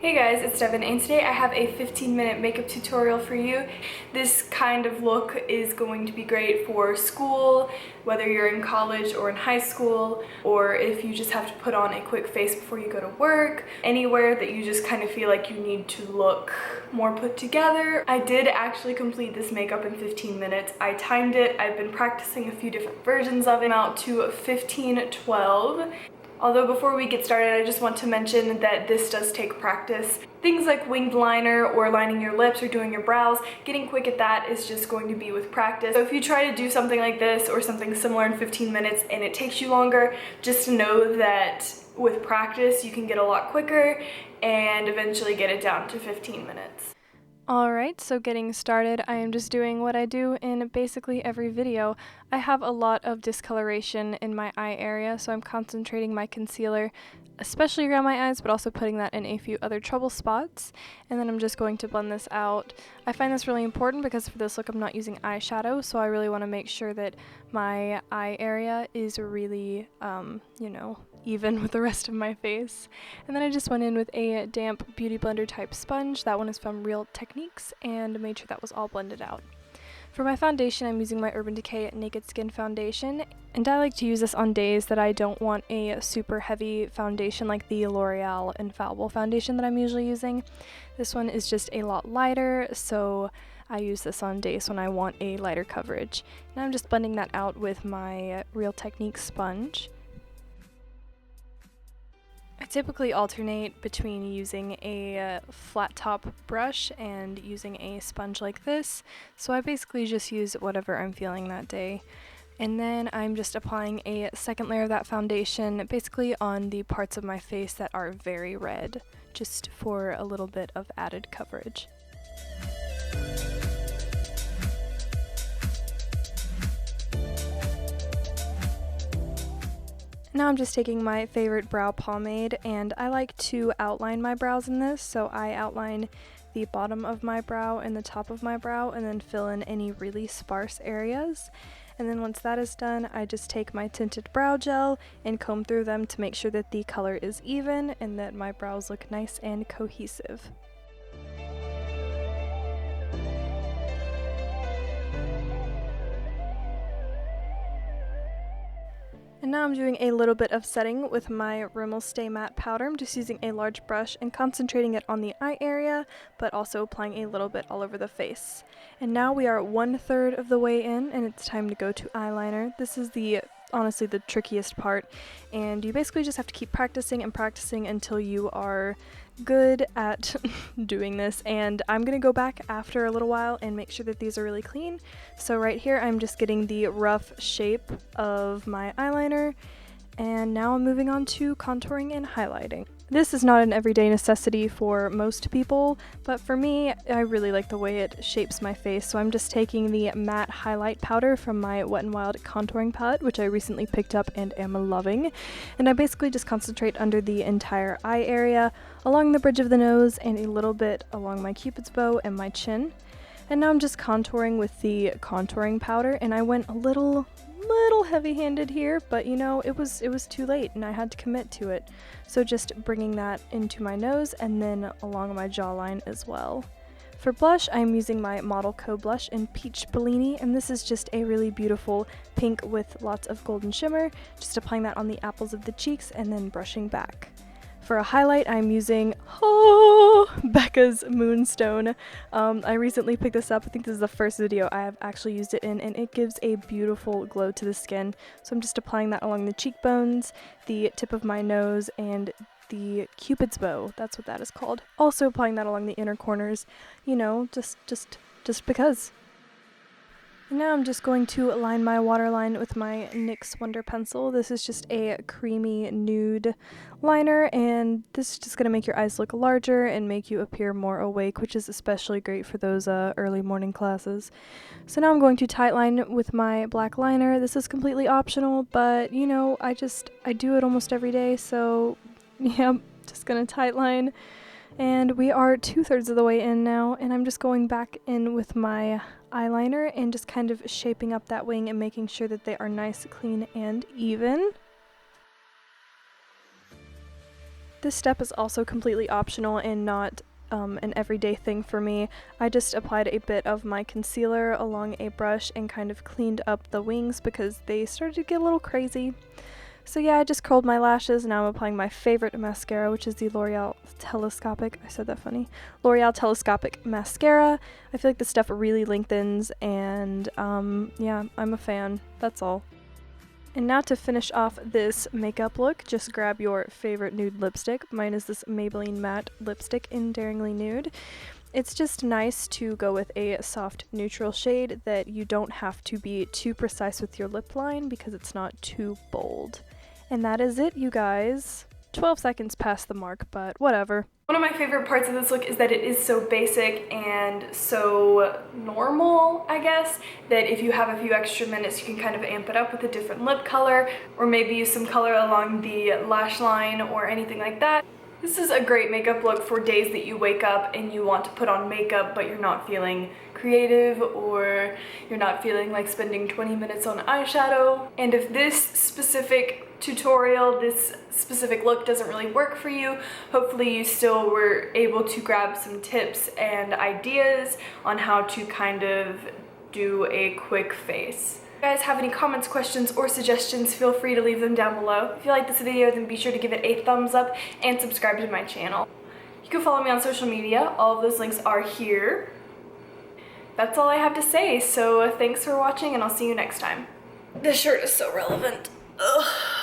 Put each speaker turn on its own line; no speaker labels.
Hey guys, it's Devin, and today I have a 15-minute makeup tutorial for you. This kind of look is going to be great for school, whether you're in college or in high school, or if you just have to put on a quick face before you go to work, anywhere that you just kind of feel like you need to look more put together. I did actually complete this makeup in 15 minutes. I timed it. I've been practicing a few different versions of it, out to 15:12. Although before we get started, I just want to mention that this does take practice. Things like winged liner or lining your lips or doing your brows, getting quick at that is just going to be with practice. So if you try to do something like this or something similar in 15 minutes and it takes you longer, just know that with practice you can get a lot quicker and eventually get it down to 15 minutes. Alright, so getting started, I am just doing what I do in basically every video. I have a lot of discoloration in my eye area, so I'm concentrating my concealer, especially around my eyes, but also putting that in a few other trouble spots. And then I'm just going to blend this out. I find this really important because for this look I'm not using eyeshadow, so I really want to make sure that my eye area is really, even with the rest of my face. And then I just went in with a damp beauty blender type sponge. That one is from Real Techniques, and made sure that was all blended out. For my foundation, I'm using my Urban Decay Naked Skin Foundation, and I like to use this on days that I don't want a super heavy foundation like the L'Oreal Infallible foundation that I'm usually using. This one is just a lot lighter, so I use this on days when I want a lighter coverage. And I'm just blending that out with my Real Techniques sponge. I typically alternate between using a flat top brush and using a sponge like this, so I basically just use whatever I'm feeling that day. And then I'm just applying a second layer of that foundation basically on the parts of my face that are very red, just for a little bit of added coverage. Now I'm just taking my favorite brow pomade, and I like to outline my brows in this, so I outline the bottom of my brow and the top of my brow and then fill in any really sparse areas. And then once that is done, I just take my tinted brow gel and comb through them to make sure that the color is even and that my brows look nice and cohesive. And now I'm doing a little bit of setting with my Rimmel Stay Matte powder. I'm just using a large brush and concentrating it on the eye area, but also applying a little bit all over the face. And now we are 1/3 of the way in, and it's time to go to eyeliner. This is honestly the trickiest part, and you basically just have to keep practicing and practicing until you are good at doing this. And I'm gonna go back after a little while and make sure that these are really clean. So right here I'm just getting the rough shape of my eyeliner, and now I'm moving on to contouring and highlighting. This is not an everyday necessity for most people, but for me, I really like the way it shapes my face, so I'm just taking the matte highlight powder from my Wet n Wild contouring palette, which I recently picked up and am loving, and I basically just concentrate under the entire eye area, along the bridge of the nose, and a little bit along my cupid's bow and my chin. And now I'm just contouring with the contouring powder, and I went a little heavy-handed here, but it was too late and I had to commit to it. So just bringing that into my nose and then along my jawline as well. For blush, I'm using my MODELCO blush in Peach Bellini, and this is just a really beautiful pink with lots of golden shimmer, just applying that on the apples of the cheeks and then brushing back. For a highlight, I'm using Becca's Moonstone. I recently picked this up. I think this is the first video I have actually used it in, and it gives a beautiful glow to the skin. So I'm just applying that along the cheekbones, the tip of my nose, and the cupid's bow. That's what that is called. Also applying that along the inner corners, just because. And now I'm just going to line my waterline with my NYX Wonderpencil. This is just a creamy nude liner, and this is just going to make your eyes look larger and make you appear more awake, which is especially great for those early morning classes. So now I'm going to tightline with my black liner. This is completely optional, but I do it almost every day, so yeah, I'm just going to tightline. And we are 2/3 of the way in now, and I'm just going back in with my eyeliner and just kind of shaping up that wing and making sure that they are nice, clean, and even. This step is also completely optional and not an everyday thing for me. I just applied a bit of my concealer along a brush and kind of cleaned up the wings because they started to get a little crazy. So yeah, I just curled my lashes, and now I'm applying my favorite mascara, which is the L'Oreal Telescopic. I said that funny. L'Oreal Telescopic mascara. I feel like this stuff really lengthens, and yeah, I'm a fan. That's all. And now to finish off this makeup look, just grab your favorite nude lipstick. Mine is this Maybelline matte lipstick in Daringly Nude. It's just nice to go with a soft neutral shade that you don't have to be too precise with your lip line because it's not too bold. And that is it, you guys. 12 seconds past the mark, but whatever. One of my favorite parts of this look is that it is so basic and so normal, I guess, that if you have a few extra minutes, you can kind of amp it up with a different lip color, or maybe use some color along the lash line or anything like that. This is a great makeup look for days that you wake up and you want to put on makeup but you're not feeling creative, or you're not feeling like spending 20 minutes on eyeshadow. And if this specific tutorial, this specific look doesn't really work for you, hopefully you still were able to grab some tips and ideas on how to kind of do a quick face. If you guys have any comments, questions, or suggestions, feel free to leave them down below. If you like this video, then be sure to give it a thumbs up and subscribe to my channel. You can follow me on social media. All of those links are here. That's all I have to say, so thanks for watching, and I'll see you next time. This shirt is so relevant. Ugh.